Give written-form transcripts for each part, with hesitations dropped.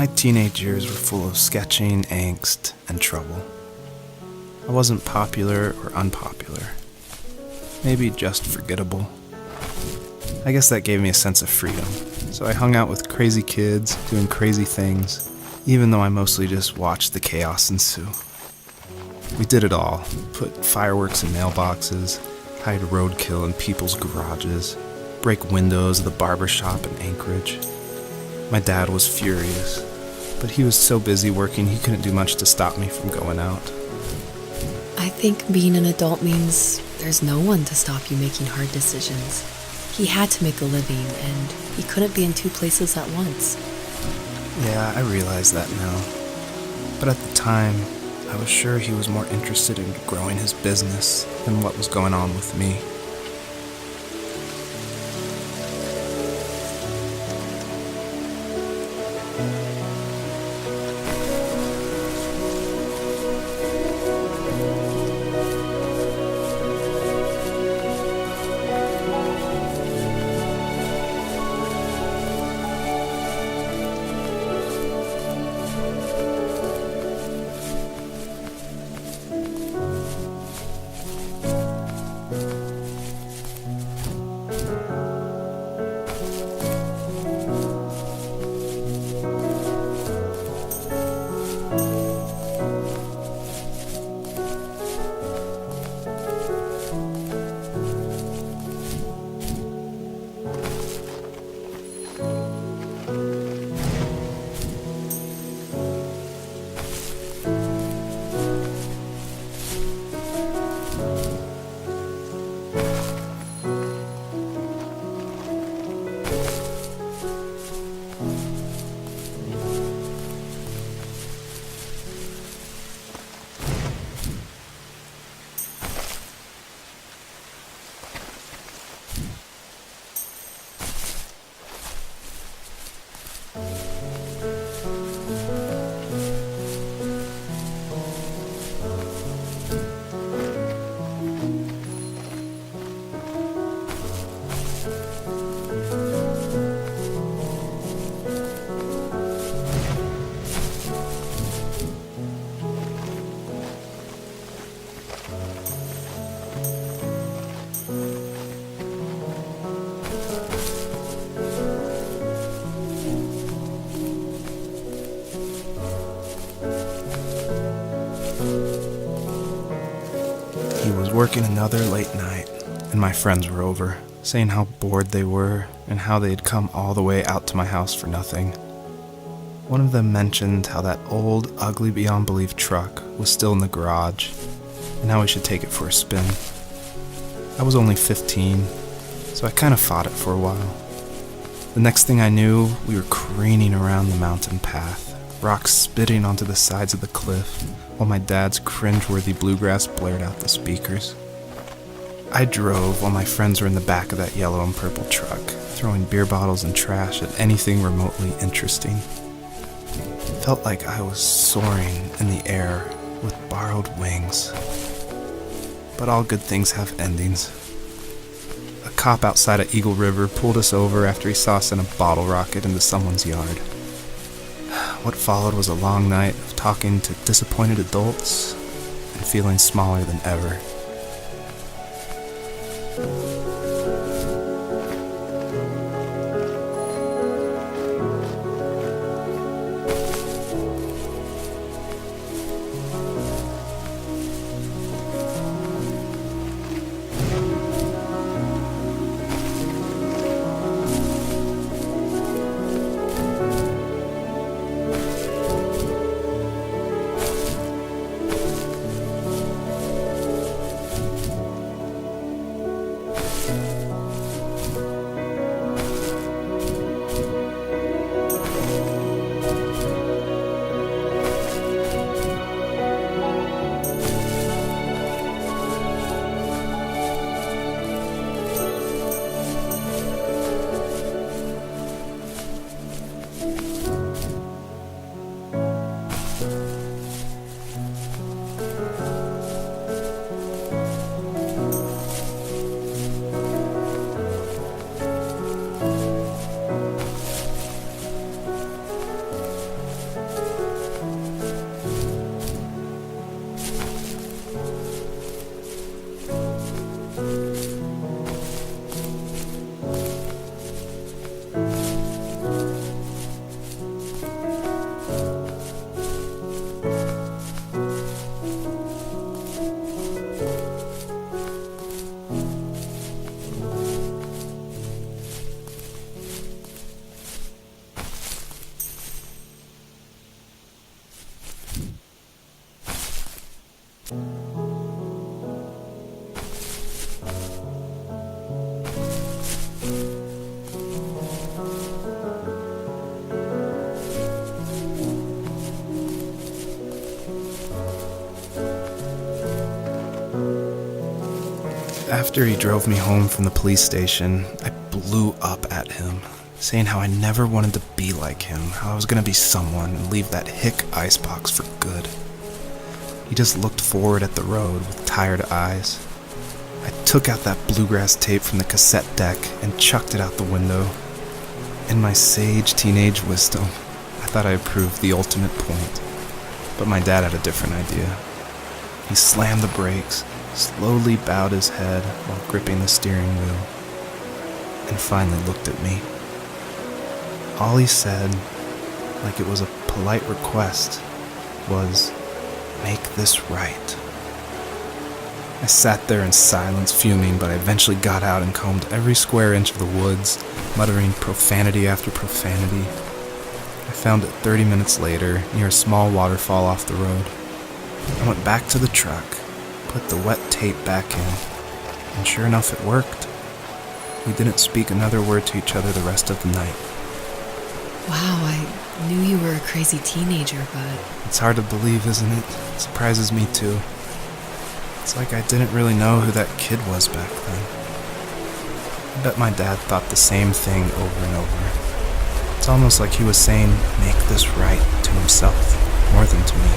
My teenage years were full of sketching, angst, and trouble. I wasn't popular or unpopular. Maybe just forgettable. I guess that gave me a sense of freedom, so I hung out with crazy kids, doing crazy things, even though I mostly just watched the chaos ensue. We did it all. Put fireworks in mailboxes, hide roadkill in people's garages, break windows of the barber shop in Anchorage. My dad was furious, but he was so busy working he couldn't do much to stop me from going out. I think being an adult means there's no one to stop you making hard decisions. He had to make a living, and he couldn't be in two places at once. Yeah, I realize that now. But at the time, I was sure he was more interested in growing his business than what was going on with me. He was working another late night, and my friends were over, saying how bored they were and how they had come all the way out to my house for nothing. One of them mentioned how that old, ugly beyond belief truck was still in the garage, and how we should take it for a spin. I was only 15, so I kind of fought it for a while. The next thing I knew, we were careening around the mountain path, rocks spitting onto the sides of the cliff, while my dad's cringeworthy bluegrass blared out the speakers. I drove while my friends were in the back of that yellow and purple truck, throwing beer bottles and trash at anything remotely interesting. It felt like I was soaring in the air with borrowed wings. But all good things have endings. A cop outside of Eagle River pulled us over after he saw us in a bottle rocket into someone's yard. What followed was a long night of talking to disappointed adults and feeling smaller than ever. After he drove me home from the police station, I blew up at him, saying how I never wanted to be like him, how I was going to be someone and leave that hick icebox for good. He just looked forward at the road with tired eyes. I took out that bluegrass tape from the cassette deck and chucked it out the window. In my sage teenage wisdom, I thought I proved the ultimate point, but my dad had a different idea. He slammed the brakes, slowly bowed his head while gripping the steering wheel, and finally looked at me. All he said, like it was a polite request, was, "Make this right." I sat there in silence, fuming, but I eventually got out and combed every square inch of the woods, muttering profanity after profanity. I found it 30 minutes later, near a small waterfall off the road. I went back to the truck, put the wet tape back in, and sure enough it worked. We didn't speak another word to each other the rest of the night. Wow, I knew you were a crazy teenager, but... It's hard to believe, isn't it? It surprises me too. It's like I didn't really know who that kid was back then. I bet my dad thought the same thing over and over. It's almost like he was saying, "Make this right," to himself, more than to me.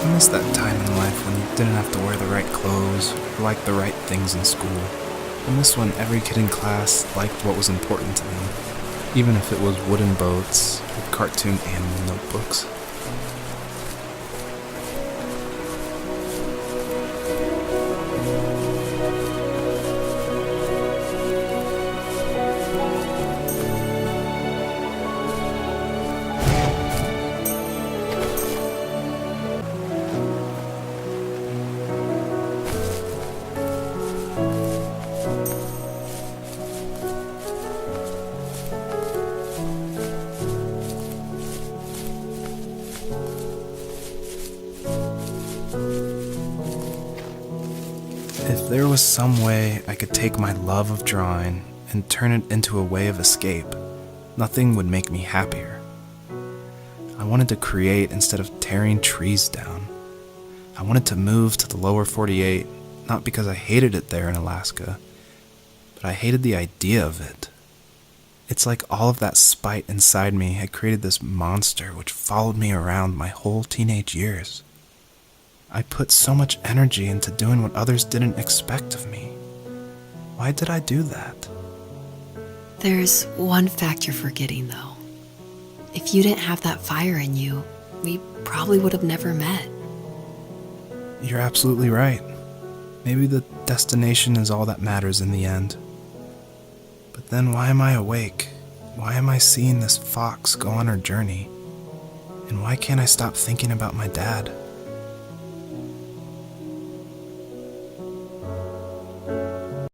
I miss that time in life when you didn't have to wear the right clothes or like the right things in school. I miss when every kid in class liked what was important to them, even if it was wooden boats or cartoon animal notebooks. If there was some way I could take my love of drawing and turn it into a way of escape, nothing would make me happier. I wanted to create instead of tearing trees down. I wanted to move to the lower 48, not because I hated it there in Alaska, but I hated the idea of it. It's like all of that spite inside me had created this monster which followed me around my whole teenage years. I put so much energy into doing what others didn't expect of me. Why did I do that? There's one fact you're forgetting, though. If you didn't have that fire in you, we probably would have never met. You're absolutely right. Maybe the destination is all that matters in the end. But then why am I awake? Why am I seeing this fox go on her journey? And why can't I stop thinking about my dad?